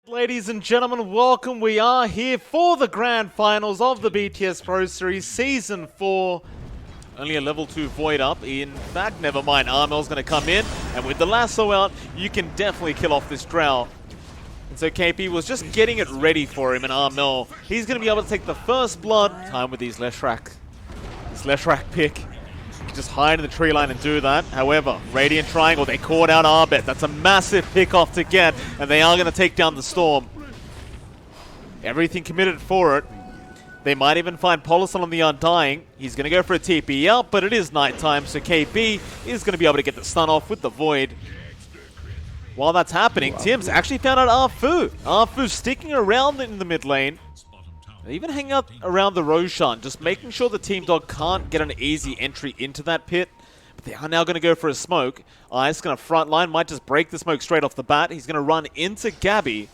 Ladies and gentlemen, welcome. We are here for the grand finals of the BTS Pro Series Season 4. Only a level 2 Void up. In fact, never mind. Armel's going to come in, and with the lasso out, you can definitely kill off this Drow. And so KP was just getting it ready for him, and Armel, he's going to be able to take the first blood. Time with these Leshrac. This Leshrac pick. Just hide in the tree line and do that. However, Radiant Triangle, they caught out Arbet. That's a massive pick off to get, and they are going to take down the Storm. Everything committed for it. They might even find Polison on the Undying. He's going to go for a TP out, but it is nighttime, so KB is going to be able to get the stun off with the Void. While that's happening, Tim's actually found out Arfu. Arfu sticking around in the mid lane. They even hang out around the Roshan, just making sure the Team Dog can't get an easy entry into that pit. But they are now going to go for a smoke. Ice going to front line, might just break the smoke straight off the bat. He's going to run into Gabby.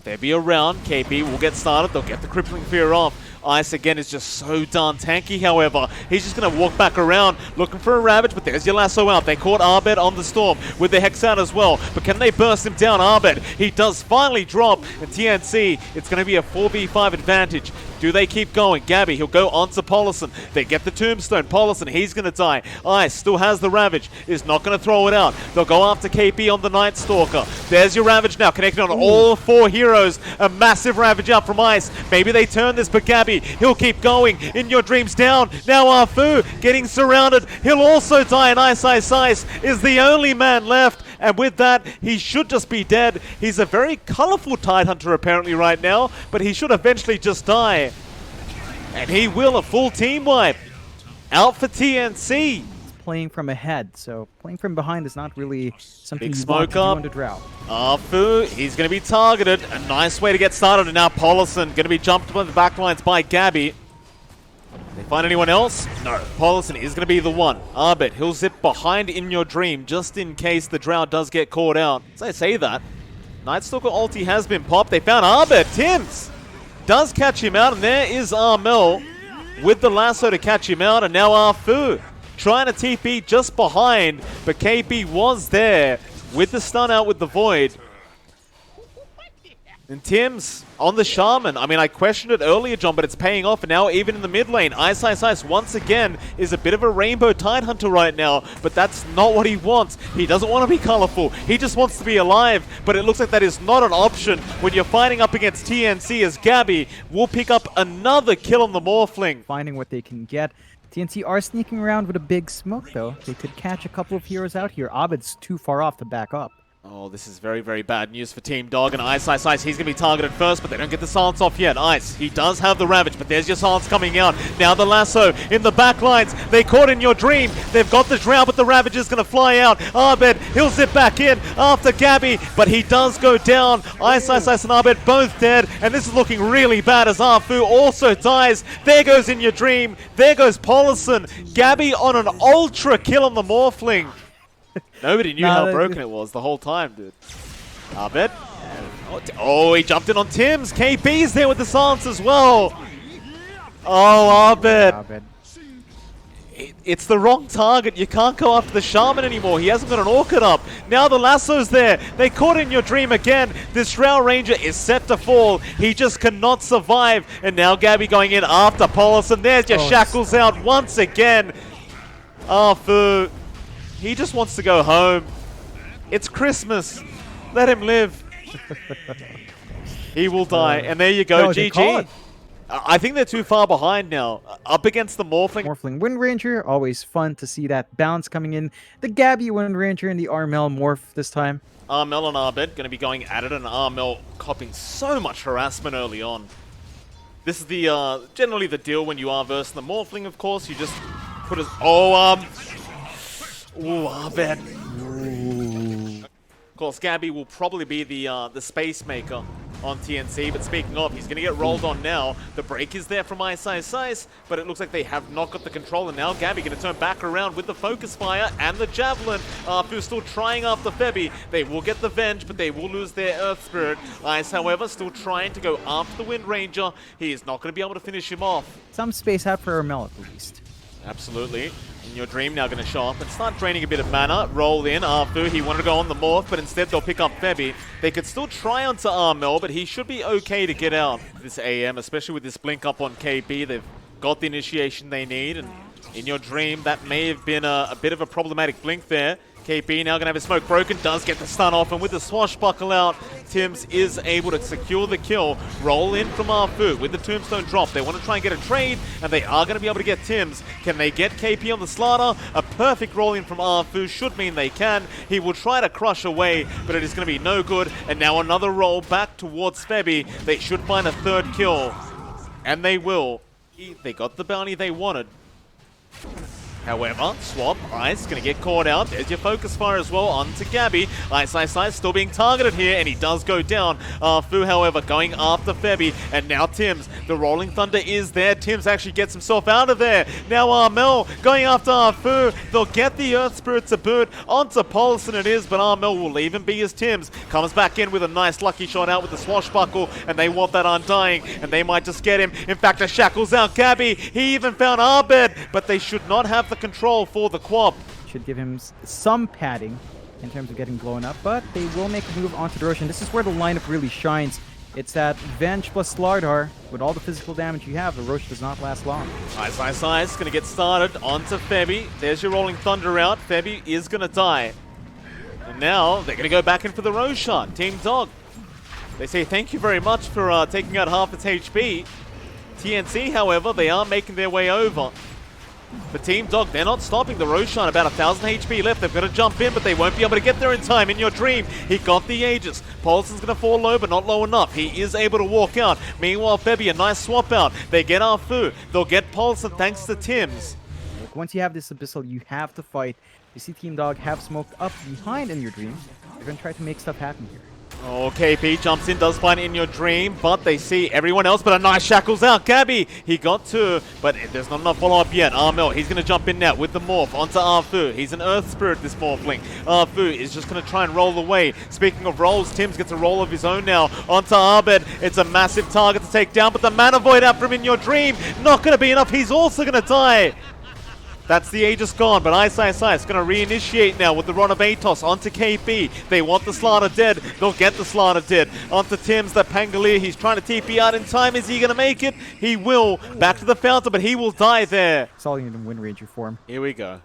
They'll be around. KB will get started. They'll get the Crippling Fear off. Ice again is just so darn tanky, however. He's just going to walk back around looking for a Ravage, but there's your lasso out. They caught Arbet on the Storm with the Hex out as well. But can they burst him down? Arbet, he does finally drop. And TNC, it's going to be a 4v5 advantage. Do they keep going? Gabby, he'll go onto Polison. They get the Tombstone. Polison, he's going to die. Ice still has the Ravage. Is not going to throw it out. They'll go after KP on the Night Stalker. There's your Ravage now, connected on all four heroes. A massive Ravage out from Ice. Maybe they turn this, but Gabby, he'll keep going. In Your Dreams down. Now Arfu getting surrounded. He'll also die, and Ice is the only man left. And with that, he should just be dead. He's a very colorful Tidehunter apparently right now, but he should eventually just die. And he will, a full team wipe. Out for TNC. Playing from ahead, so playing from behind is not really something Big you smoke want to do up. under Drow. Arfu, he's going to be targeted. A nice way to get started. And now Polison going to be jumped by the backlines by Gabby. They find anyone else? No. Polison is going to be the one. Arbet, he'll zip behind In Your Dream just in case the Drow does get caught out. As I say that, Nightstalker ulti has been popped. They found Arbet. Tims does catch him out, and there is Armel with the lasso to catch him out, and now Arfu trying to TP just behind, but KB was there with the stun out with the Void. And Tim's on the Shaman. I mean, I questioned it earlier, John, but it's paying off. And now even in the mid lane, Ice once again is a bit of a rainbow Tidehunter right now. But that's not what he wants. He doesn't want to be colorful. He just wants to be alive. But it looks like that is not an option when you're fighting up against TNC, as Gabby will pick up another kill on the Morphling. Finding what they can get. TNC are sneaking around with a big smoke, though. They could catch a couple of heroes out here. Abed's too far off to back up. Oh, this is very, very bad news for Team Dog, and Ice, he's going to be targeted first, but they don't get the silence off yet. Ice, he does have the Ravage, but there's your silence coming out. Now the lasso in the back lines. They caught In Your Dream. They've got the Drow, but the Ravage is going to fly out. Arbet, he'll zip back in after Gabby, but he does go down. Ice, and Arbet both dead, and this is looking really bad as Arfu also dies. There goes In Your Dream. There goes Polison. Gabby on an ultra kill on the Morphling. Nobody knew how broken it was the whole time, dude. Arbet. Oh, he jumped in on Tim's. KP's there with the silence as well. Oh, Arbet. It's the wrong target. You can't go after the Shaman anymore. He hasn't got an Orchid up. Now the lasso's there. They caught In Your Dream again. This Drow Ranger is set to fall. He just cannot survive. And now Gabby going in after Polison. There's your shackles out once again. Arfu. He just wants to go home. It's Christmas. Let him live. He will die. And there you go, GG. I think they're too far behind now. Up against the Morphling. Morphling Wind Ranger, always fun to see that bounce coming in. The Gabby Wind Ranger and the Armel morph this time. Armel and Arbet going to be going at it, and Armel copping so much harassment early on. This is the generally the deal when you are versing the Morphling, of course. You just put his... Ooh, Arbet. Of course, Gabby will probably be the space maker on TNC, but speaking of, he's going to get rolled on now. The break is there from Ice, but it looks like they have not got the control, and now Gabby going to turn back around with the Focus Fire and the Javelin. Arfu still trying after Febby. They will get the Venge, but they will lose their Earth Spirit. Ice, however, still trying to go after the Wind Ranger. He is not going to be able to finish him off. Some space out for Armel at least. Absolutely. In Your Dream now going to show up and start draining a bit of mana. Roll in Arfu. He wanted to go on the morph, but instead they'll pick up Febby. They could still try onto Armel, but he should be okay to get out. This AM, especially with this blink up on KB, they've got the initiation they need. And In Your Dream, that may have been a bit of a problematic blink there. KP now going to have his smoke broken, does get the stun off, and with the swashbuckle out, Tims is able to secure the kill. Roll in from Arfu with the tombstone drop. They want to try and get a trade, and they are going to be able to get Tims. Can they get KP on the slaughter? A perfect roll in from Arfu should mean they can. He will try to crush away, but it is going to be no good. And now another roll back towards Febby. They should find a third kill, and they will. They got the bounty they wanted. However, Swap, Ice, going to get caught out. There's your focus fire as well onto Gabby. Ice still being targeted here, and he does go down. Fu, however, going after Febby, and now Tims. The Rolling Thunder is there. Tims actually gets himself out of there. Now Armel going after Arfu. They'll get the Earth Spirit to boot onto Paulson it is, but Armel will leave him be as Tims. Comes back in with a nice lucky shot out with the swashbuckle, and they want that Undying, and they might just get him. In fact, the shackles out Gabby. He even found Arbed, but they should not have the control for the Quab. Should give him some padding in terms of getting blown up, but they will make a move onto the Roshan. This is where the lineup really shines. It's that Venge plus Slardar. With all the physical damage you have, the Roshan does not last long. Ice going to get started onto Febby. There's your Rolling Thunder out. Febby is going to die. And now they're going to go back in for the Roshan. Team Dog. They say thank you very much for taking out half its HP. TNC, however, they are making their way over. For Team Dog, they're not stopping the Roshan. About 1,000 HP left. They've got to jump in, but they won't be able to get there in time. In Your Dream, he got the Aegis. Paulson's going to fall low, but not low enough. He is able to walk out. Meanwhile, Febby, a nice swap out. They get Arfu. They'll get Paulson thanks to Tims. Look, once you have this Abyssal, you have to fight. You see Team Dog have smoked up behind In Your Dream. They're going to try to make stuff happen here. Oh, KP jumps in, does find In Your Dream, but they see everyone else, but a nice shackles out. Gabby, he got two, but there's not enough follow-up yet. Armel, he's going to jump in now with the morph onto Arfu. He's an Earth Spirit, this morphling. Arfu is just going to try and roll away. Speaking of rolls, Tims gets a roll of his own now onto Arbed. It's a massive target to take down, but the Mana Void out from In Your Dream, not going to be enough. He's also going to die. That's the Aegis gone, but Ice is going to reinitiate now with the Rod of Atos onto KP. They want the Slaughter dead. They'll get the Slaughter dead. Onto Tims, the Pangolier. He's trying to TP out in time. Is he going to make it? He will. Back to the fountain, but he will die there. It's all you need in Wind Ranger form. Here we go.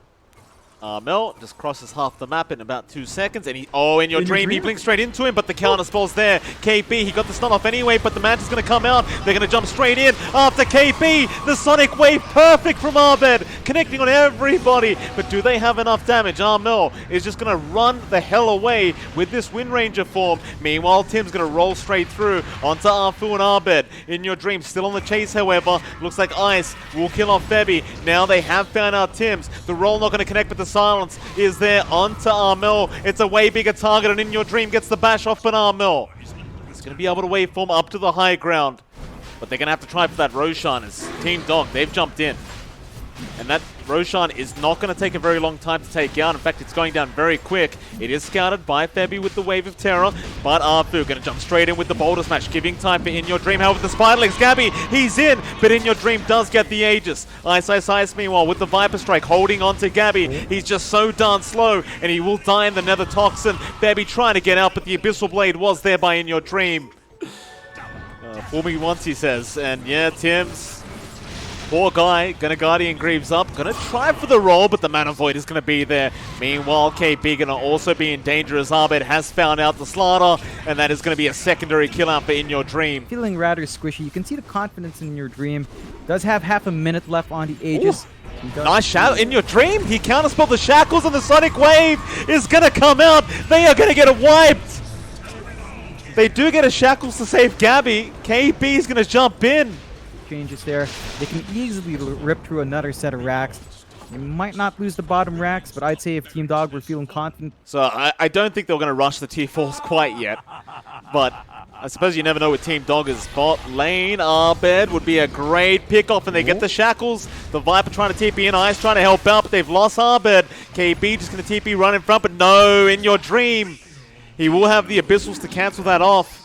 Mel just crosses half the map in about 2 seconds, and In Your Dream, he blinks straight into him, but the counter spell's there. KP, he got the stun off anyway, but the Manta's going to come out. They're going to jump straight in after KP. The Sonic Wave, perfect from Arbed, connecting on everybody, but do they have enough damage? Armel is just going to run the hell away with this Wind Ranger form. Meanwhile, Tim's going to roll straight through onto Arfu and Arbed. In Your Dream, still on the chase, however. Looks like Ice will kill off Febby. Now they have found out Tims. The roll not going to connect, but the silence is there onto Armel. It's a way bigger target, and In Your Dream gets the bash off an Armel. He's going to be able to waveform up to the high ground, but they're going to have to try for that Roshan as Team Dog, they've jumped in. And that Roshan is not going to take a very long time to take out. In fact, it's going down very quick. It is scouted by Febby with the Wave of Terror, but Arfu going to jump straight in with the Boulder Smash, giving time for In Your Dream. However, the Spider Legs, Gabby, he's in, but In Your Dream does get the Aegis. Ice, meanwhile, with the Viper Strike, holding on to Gabby. He's just so darn slow, and he will die in the Nether Toxin. Febby trying to get out, but the Abyssal Blade was there by In Your Dream. Fool me once, he says, and yeah, Tims. Poor guy, gonna Guardian Greaves up, gonna try for the roll, but the Mana Void is gonna be there. Meanwhile, KP gonna also be in danger as Arbed has found out the Slaughter, and that is gonna be a secondary kill out for In Your Dream. Feeling rather squishy. You can see the confidence in Your Dream. Does have half a minute left on the Aegis. Nice shadow In Your Dream. He counterspelled the shackles, and the Sonic Wave is gonna come out. They are gonna get it wiped. They do get a shackles to save Gabby. KP is gonna jump in. Changes there. They can easily rip through another set of racks. They might not lose the bottom racks, but I'd say if Team Dog were feeling confident. So I don't think they're going to rush the tier 4s quite yet. But I suppose you never know with Team Dog is bot lane. Arbed would be a great pickoff, and they get the shackles. The Viper trying to TP in, Ice trying to help out, but they've lost Arbed. KB just going to TP run in front, but no, In Your Dream. He will have the Abyssals to cancel that off.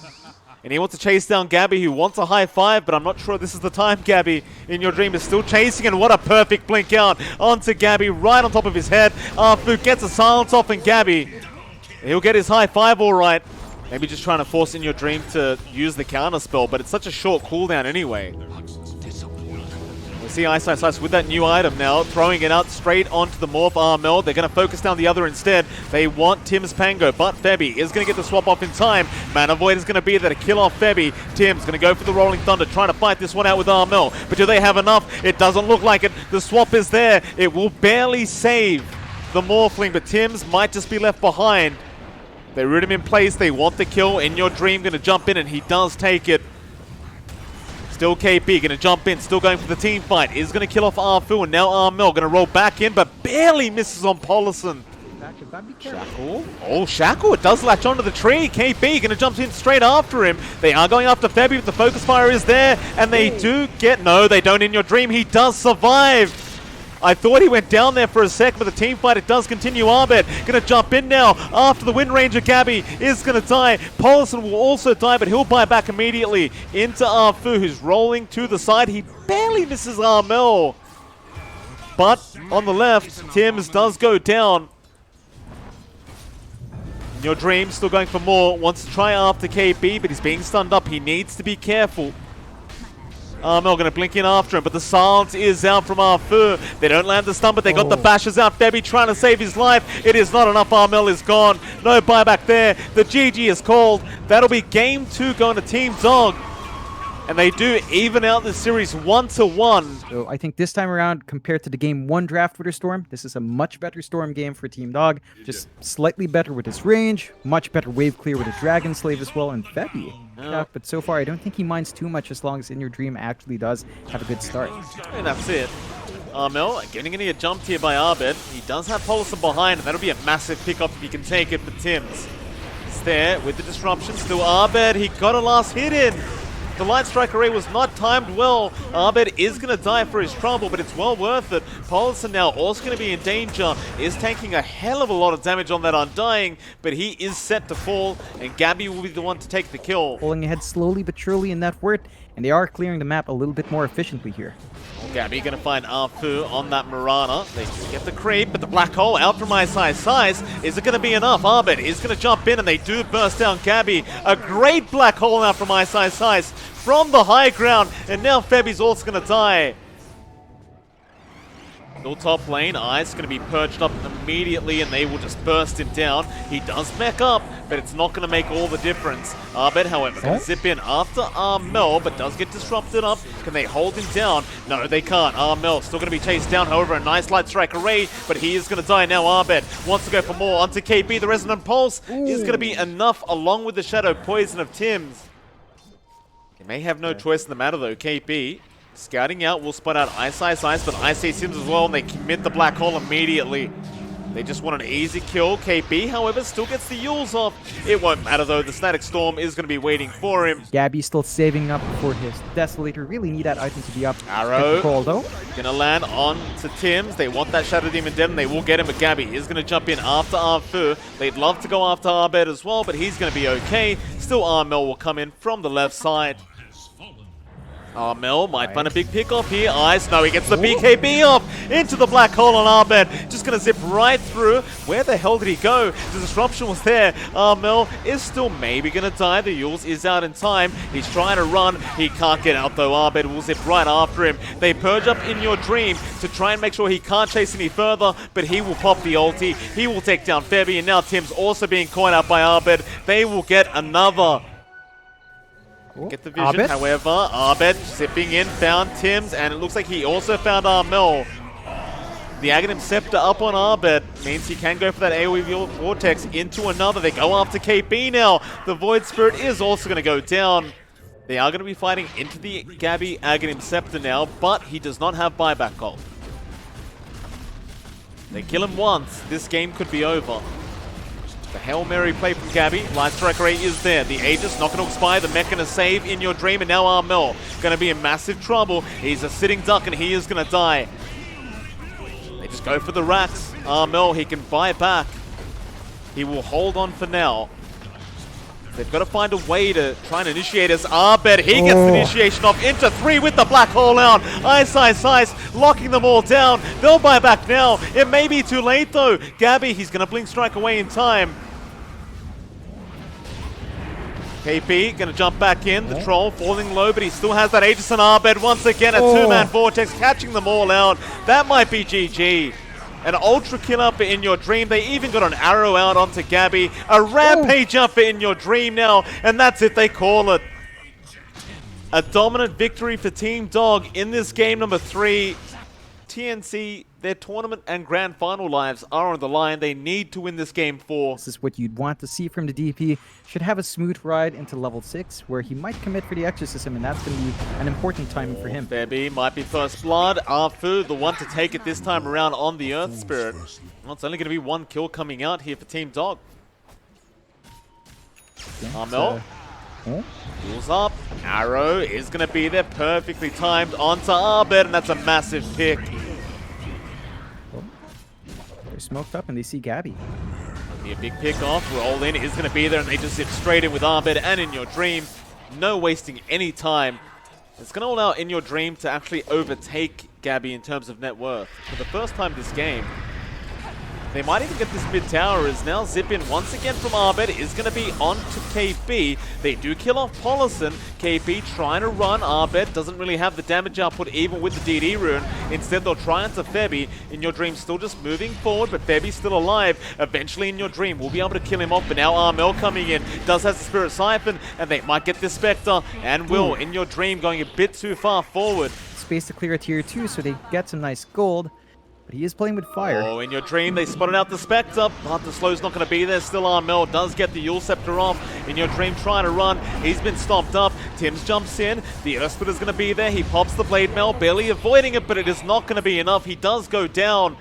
And he wants to chase down Gabby, who wants a high five, but I'm not sure this is the time. Gabby, in your dream, is still chasing, and what a perfect blink out onto Gabby, right on top of his head. Arfu gets a silence off, and Gabby, he'll get his high five all right. Maybe just trying to force in your dream to use the counter spell, but it's such a short cooldown anyway. We see Ice with that new item now, throwing it out straight onto the Morph Armel. They're going to focus down the other instead. They want Tim's Pango, but Febby is going to get the swap off in time. Mana Void is going to be there to kill off Febby. Tim's going to go for the Rolling Thunder, trying to fight this one out with Armel. But do they have enough? It doesn't look like it. The swap is there. It will barely save the Morphling, but Tim's might just be left behind. They root him in place. They want the kill. In your dream, going to jump in, and he does take it. Still KP, going to jump in, still going for the team fight. Is going to kill off Arfu, and now Armel going to roll back in, but barely misses on Polison. Shackle. Oh, Shackle, it does latch onto the tree. KP going to jump in straight after him. They are going after Febby, but the focus fire is there, and they do get... No, they don't in your dream. He does survive. I thought he went down there for a sec, but the team fight, it does continue. Arbed going to jump in now after the Wind Ranger. Gabby is going to die. Polison will also die, but he'll buy back immediately into Arfu, who's rolling to the side. He barely misses Armel. But on the left, Tim's does go down. In your dream, still going for more. Wants to try after KB, but he's being stunned up. He needs to be careful. Armel going to blink in after him, but the silence is out from Arfu. They don't land the stun, but they got the bashes out. Febby trying to save his life. It is not enough. Armel is gone. No buyback there. The GG is called. That'll be game 2 going to Team Dog. And they do even out the series 1-1. So I think this time around, compared to the game 1 draft with her Storm, this is a much better Storm game for Team Dog. Just slightly better with his range, much better wave clear with a Dragon Slave as well, and Febby. Yeah, but so far I don't think he minds too much as long as In Your Dream actually does have a good start. And that's it. Armel getting a jump here by Arbed. He does have Polison behind, and that'll be a massive pick-up if he can take it for Tim's. It's there with the disruption. Still Arbed, he got a last hit in. The Light Strike Array was not timed well. Arbed is going to die for his trouble, but it's well worth it. Polison now also going to be in danger. Is taking a hell of a lot of damage on that Undying, but he is set to fall, and Gabby will be the one to take the kill. Pulling ahead slowly but surely in that fort, and they are clearing the map a little bit more efficiently here. Gabby going to find Arfu on that Mirana. They get the creep, but the black hole out from size. Is it going to be enough? Arbed is going to jump in, and they do burst down Gabby. A great black hole out from size from the high ground, and now Febby's also going to die. Still top lane, Ice going to be perched up immediately, and they will just burst him down. He does mech up, but it's not going to make all the difference. Arbed, however, can zip in after Armel, but does get disrupted up. Can they hold him down? No, they can't. Armel still going to be chased down, however, a nice Light Strike Array, but he is going to die now. Arbed wants to go for more onto KB. The Resonant Pulse is going to be enough, along with the Shadow Poison of Tim's. He may have no choice in the matter, though. KB scouting out, will spot out Ice, but Ice sees Sims as well, and they commit the black hole immediately. They just want an easy kill. KB, however, still gets the Yules off. It won't matter, though. The Static Storm is going to be waiting for him. Gabby still saving up for his Desolator. Really need that item to be up. Arrow call, though. Gonna land on to Tim's. They want that Shadow Demon dead, and they will get him, but Gabby is going to jump in after Arfu. They'd love to go after Arbed as well, but he's going to be okay. Still, Armel will come in from the left side. Armel might find a big pick off here. Ice, no, he gets the BKB off into the black hole on Arbed. Just going to zip right through. Where the hell did he go? The disruption was there. Armel is still maybe going to die. The Yules is out in time. He's trying to run. He can't get out, though. Arbed will zip right after him. They purge up In Your Dream to try and make sure he can't chase any further, but he will pop the ulti. He will take down Febby, and now Tim's also being caught out by Arbed. They will get another. Get the vision, however, Arbed zipping in, found Tim's, and it looks like he also found Armel. The Aghanim Scepter up on Arbed means he can go for that AoE Vortex into another. They go after KP now. The Void Spirit is also going to go down. They are going to be fighting into the Gabby Aghanim Scepter now, but he does not have buyback gold. They kill him once, this game could be over. The Hail Mary play from Gabby. Light Strike Array is there. The Aegis not going to expire. The mech going to save In Your Dream. And now Armel going to be in massive trouble. He's a sitting duck and he is going to die. They just go for the rats. Armel, he can buy back. He will hold on for now. They've got to find a way to try and initiate as Abed. He gets the initiation off into 3 with the black hole out. Ice, locking them all down. They'll buy back now. It may be too late though. Gabby, he's going to blink strike away in time. KP gonna jump back in, the troll falling low, but he still has that Aegis and Abed once again, a two-man vortex, catching them all out. That might be GG. An ultra kill up in your dream. They even got an arrow out onto Gabby. A rampage up in your dream now, and that's it, they call it. A dominant victory for Team Dog in this game number 3. TNC, their tournament and grand final lives are on the line. They need to win this game 4. This is what you'd want to see from the DP. Should have a smooth ride into level 6, where he might commit for the exorcism, and that's going to be an important timing for him. Febby might be first blood. Arfu, the one to take it this time around on the Earth Spirit. Well, it's only going to be 1 kill coming out here for Team Dog. Armel. Pulls up. Arrow is going to be there, perfectly timed onto Abed, and that's a massive pick. They're smoked up and they see Gabby. Be a big pick off. Roll in is going to be there, and they just zip straight in with Abed and In Your Dream. No wasting any time. It's going to allow In Your Dream to actually overtake Gabby in terms of net worth. For the first time this game, they might even get this mid tower as now zip in once again from Abed is going to be on to KB. They do kill off Polison. KB trying to run. Abed doesn't really have the damage output even with the DD rune. Instead they'll try onto Febby. In Your Dream still just moving forward, but Febby's still alive. Eventually In Your Dream will be able to kill him off, but now Armel coming in. Does have the Spirit Siphon, and they might get this Spectre, and will. In Your Dream going a bit too far forward. Space to clear a tier 2, so they get some nice gold. But he is playing with fire. Oh, In Your Dream, they spotted out the Spectre, but the slow's not going to be there. Still Armel does get the Yule Scepter off. In Your Dream trying to run. He's been stomped up. Tims jumps in. The Earth Splitter's going to be there. He pops the Blade Mail, barely avoiding it, but it is not going to be enough. He does go down.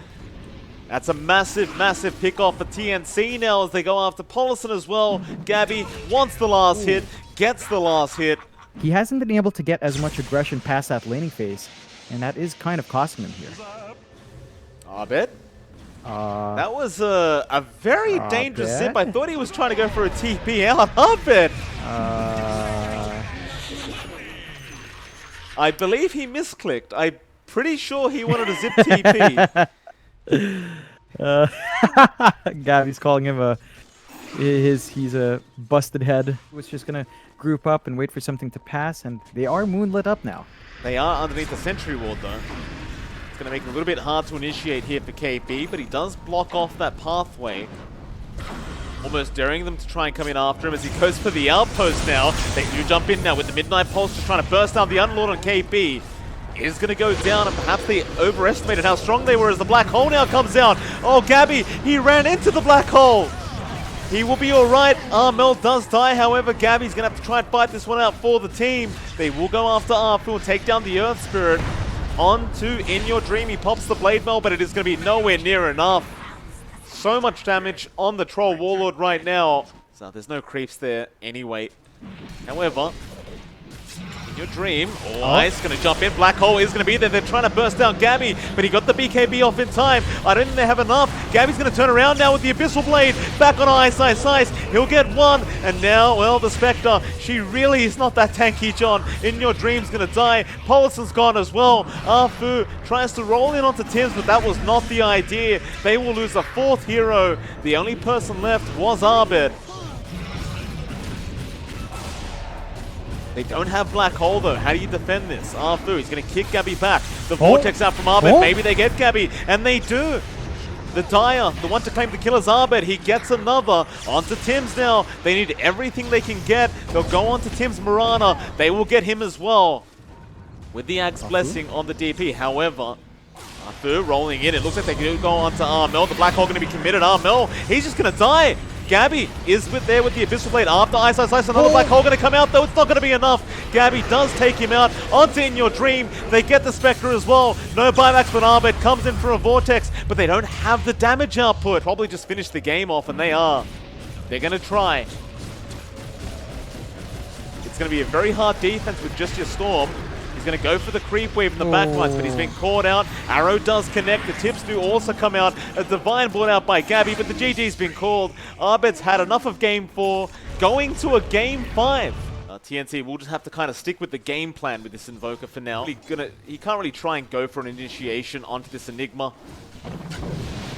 That's a massive, massive pick off for TNC now as they go after Polison as well. Gabby wants the last hit, gets the last hit. He hasn't been able to get as much aggression past that laning phase, and that is kind of costing him here. Abed? That was a very dangerous zip. I thought he was trying to go for a TP out. Abed! I believe he misclicked. I'm pretty sure he wanted a zip TP. Gabby's calling him he's a busted head. Was just gonna group up and wait for something to pass, and they are moonlit up now. They are underneath the sentry ward though. It's going to make it a little bit hard to initiate here for KB, but he does block off that pathway. Almost daring them to try and come in after him as he goes for the outpost now. They do jump in now with the Midnight Pulse, just trying to burst down the Unlord on KB. Is going to go down, and perhaps they overestimated how strong they were as the black hole now comes out. Oh, Gabby, he ran into the black hole. He will be alright. Armel does die, however, Gabby's going to have to try and fight this one out for the team. They will go after Arfu and take down the Earth Spirit. On to In Your Dream, he pops the Blade Mail, but it is going to be nowhere near enough. So much damage on the Troll Warlord right now. So there's no creeps there anyway. However, In Your Dream, Ice going to jump in. Black Hole is going to be there. They're trying to burst down Gabby, but he got the BKB off in time. I don't think they have enough. Gabby's going to turn around now with the Abyssal Blade. Back on Ice. He'll get one. And now, well, the Spectre, she really is not that tanky, John. In Your Dream's going to die. Polison's gone as well. Arfu tries to roll in onto Tims, but that was not the idea. They will lose a 4th hero. The only person left was Abed. They don't have Black Hole though. How do you defend this? Arfu, he's going to kick Gabby back. The Vortex out from Abed. Maybe they get Gabby, and they do. The Dire, the one to claim the killer's Abed, he gets another. Onto Tims now. They need everything they can get. They'll go on to Tims Marana. They will get him as well. With the Axe Blessing on the DP. However, Arfu rolling in. It looks like they do go on to Armel. The Black Hole going to be committed. Armel, he's just going to die. Gabby is there with the Abyssal Blade after Ice. Another Black Hole going to come out, though. It's not going to be enough. Gabby does take him out. Onto In Your Dream. They get the Spectre as well. No buybacks, but Abed comes in for a Vortex, but they don't have the damage output. Probably just finish the game off, and they are. They're going to try. It's going to be a very hard defense with just your Storm. He's going to go for the creep wave in the backlines, but he's been caught out. Arrow does connect. The tips do also come out. A Divine brought out by Gabby, but the GG's been called. Abed's had enough of game 4. going to a game 5. TNC will just have to kind of stick with the game plan with this Invoker for now. He can't really try and go for an initiation onto this Enigma.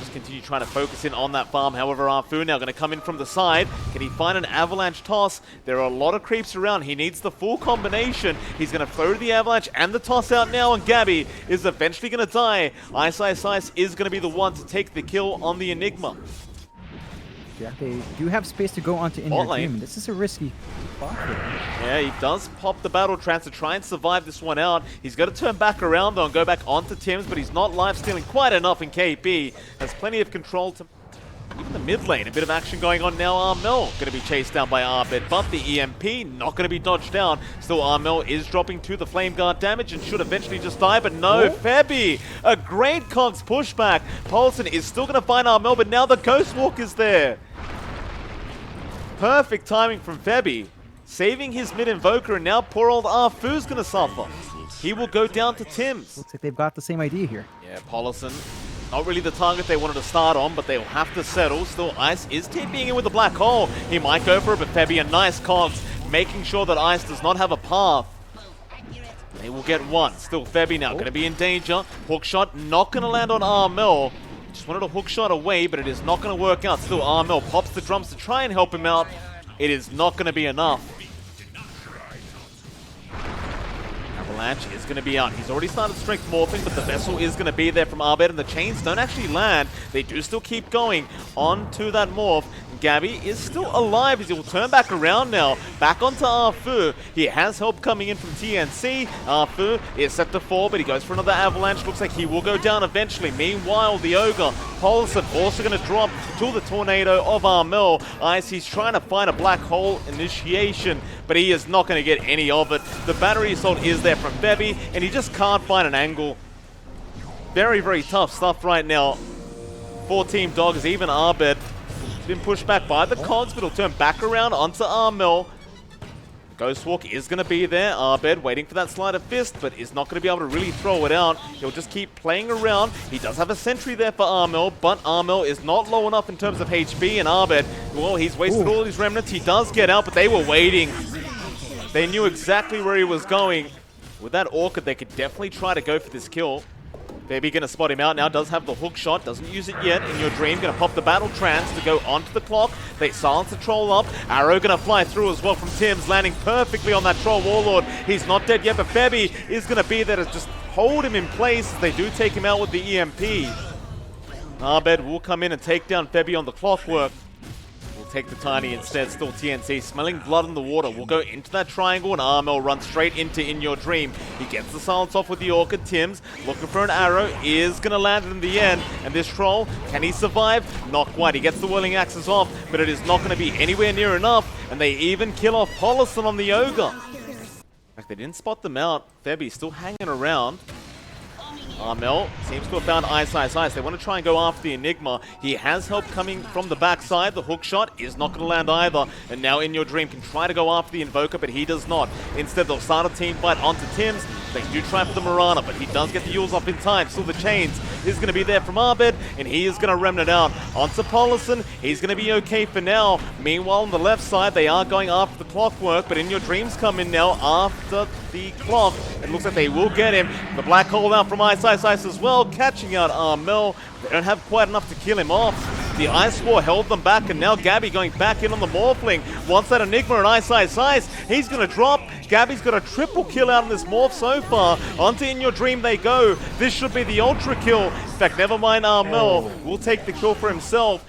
Just continue trying to focus in on that farm. However, Arfu now going to come in from the side. Can he find an avalanche toss? There are a lot of creeps around. He needs the full combination. He's going to throw the avalanche and the toss out now, and Gabby is eventually going to die. Ice is going to be the one to take the kill on the Enigma. Yeah, they do have space to go onto in your dream. This is a risky spot for them. Yeah, he does pop the battle trance to try and survive this one out. He's got to turn back around though and go back onto Tim's, but he's not life-stealing quite enough, and KP has plenty of control to... Even the mid lane, a bit of action going on now. Armel going to be chased down by Arbed, but the EMP not going to be dodged down. Still, Armel is dropping to the Flame Guard damage and should eventually just die, but no, Febby, a great Cogs pushback. Paulson is still going to find Armel, but now the Ghost Walk is there. Perfect timing from Febby, saving his mid-invoker, and now poor old Arfu's going to suffer. He will go down to Tim's. Looks like they've got the same idea here. Yeah, Paulson, not really the target they wanted to start on, but they'll have to settle. Still, Ice is TPing in with the black hole. He might go for it, but Febby, a nice Cogs, making sure that Ice does not have a path. They will get one. Still, Febby now going to be in danger. Hook shot not going to land on Armel. Just wanted a hook shot away, but it is not going to work out. Still, Armel pops the drums to try and help him out. It is not going to be enough. Avalanche is going to be out. He's already started strength morphing, but the vessel is going to be there from Arbed, and the chains don't actually land. They do still keep going on to that morph. Gabby is still alive as he will turn back around now. Back onto Arfu. He has help coming in from TNC. Arfu is set to fall, but he goes for another avalanche. Looks like he will go down eventually. Meanwhile, the Ogre, Paulson, also going to drop to the tornado of Armel. Ice, he's trying to find a black hole initiation, but he is not going to get any of it. The battery assault is there from Bebby, and he just can't find an angle. Very, very tough stuff right now for Team Dogs. Even Arbed been pushed back by the Cogs, but he'll turn back around onto Armel. Ghostwalk is going to be there. Arbed waiting for that sleight of fist, but is not going to be able to really throw it out. He'll just keep playing around. He does have a sentry there for Armel, but Armel is not low enough in terms of HP, and Arbed, well, he's wasted all his remnants. He does get out, but they were waiting. They knew exactly where he was going. With that Orchid, they could definitely try to go for this kill. Baby gonna spot him out now, does have the hook shot, doesn't use it yet. In your dream, gonna pop the battle trance to go onto the clock. They silence the troll up. Arrow gonna fly through as well from Tim's, landing perfectly on that troll warlord. He's not dead yet, but Febby is gonna be there to just hold him in place. They do take him out with the EMP. Arbed will come in and take down Febby on the clockwork. Take the Tiny instead. Still TNC smelling blood in the water. We'll go into that triangle, and Armel runs straight into In Your Dream. He gets the silence off with the Orchid. Tim's looking for an arrow, is going to land it in the end. And this troll, can he survive? Not quite. He gets the whirling axes off, but it is not going to be anywhere near enough. And they even kill off Paulson on the Ogre. In fact, they didn't spot them out. Febby still hanging around. Armel seems to have found Ice. They want to try and go after the Enigma. He has help coming from the backside. The hook shot is not going to land either. And now In Your Dream can try to go after the Invoker, but he does not. Instead, they'll start a team fight onto Tim's. They do try for the Mirana, but he does get the Yules off in time. Still, the chains is going to be there from Arbed, and he is going to remnant out. Onto Paulson, he's going to be okay for now. Meanwhile, on the left side, they are going after the clockwork, but In Your Dreams come in now after the clock. It looks like they will get him. The black hole out from Ice as well, catching out Armel. They don't have quite enough to kill him off. The Ice War held them back, and now Gabby going back in on the Morphling. Wants that Enigma and Ice. He's going to drop. Gabby's got a triple kill out in this Morph so far. Onto In Your Dream they go. This should be the ultra kill. In fact, never mind, Armel will take the kill for himself.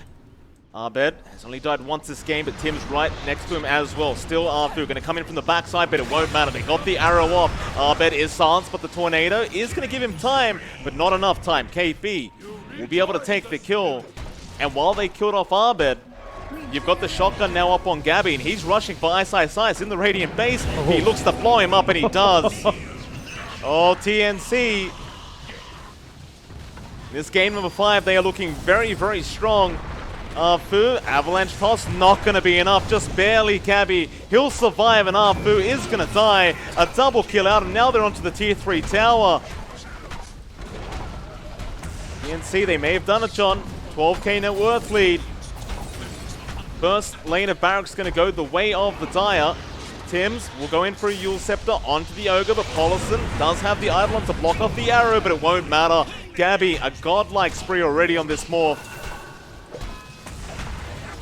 Arbed has only died once this game, but Tim's right next to him as well. Still Arfu going to come in from the backside, but it won't matter. They got the arrow off. Arbed is silenced, but the tornado is going to give him time, but not enough time. KP will be able to take the kill. And while they killed off Arbed, you've got the shotgun now up on Gabby, and he's rushing for Ice in the Radiant base. He looks to blow him up, and he does. Oh, TNC. This game number 5, they are looking very, very strong. Arfu, avalanche toss, not going to be enough, just barely. Gabby, he'll survive, and Arfu is going to die. A double kill out, and now they're onto the tier 3 tower. TNC, they may have done it, John. 12k net worth lead. First lane of Barracks going to go the way of the Dire. Tims will go in for a Yule Scepter onto the Ogre, but Polisson does have the Eidolon to block off the arrow, but it won't matter. Gabby, a godlike spree already on this morph.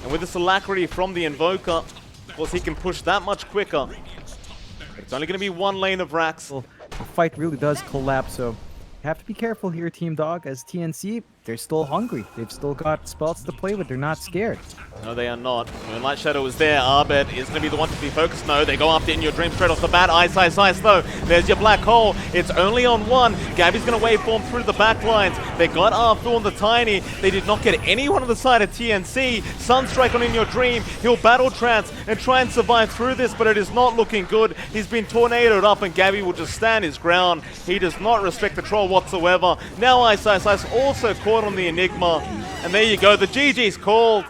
And with this alacrity from the Invoker, of course he can push that much quicker. But it's only going to be one lane of Rax. Well, the fight really does collapse, so you have to be careful here, Team Dog, as TNC, they're still hungry. They've still got spells to play with. They're not scared. No, they are not. Moonlight Shadow is there. Arbed is going to be the one to be focused. No, they go after In Your Dream straight off the bat. Ice though. There's your black hole. It's only on one. Gabby's going to waveform through the back lines. They got Arthur on the Tiny. They did not get anyone on the side of TNC. Sunstrike on In Your Dream. He'll battle trance and try and survive through this, but it is not looking good. He's been tornadoed up and Gabby will just stand his ground. He does not respect the troll whatsoever. Now Ice also caught on the Enigma. And there you go. The GG's called.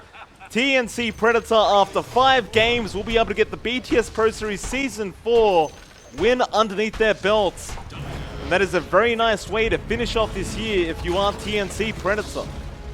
TNC Predator, after 5 games, will be able to get the BTS Pro Series Season 4 win underneath their belts. And that is a very nice way to finish off this year if you are TNC Predator.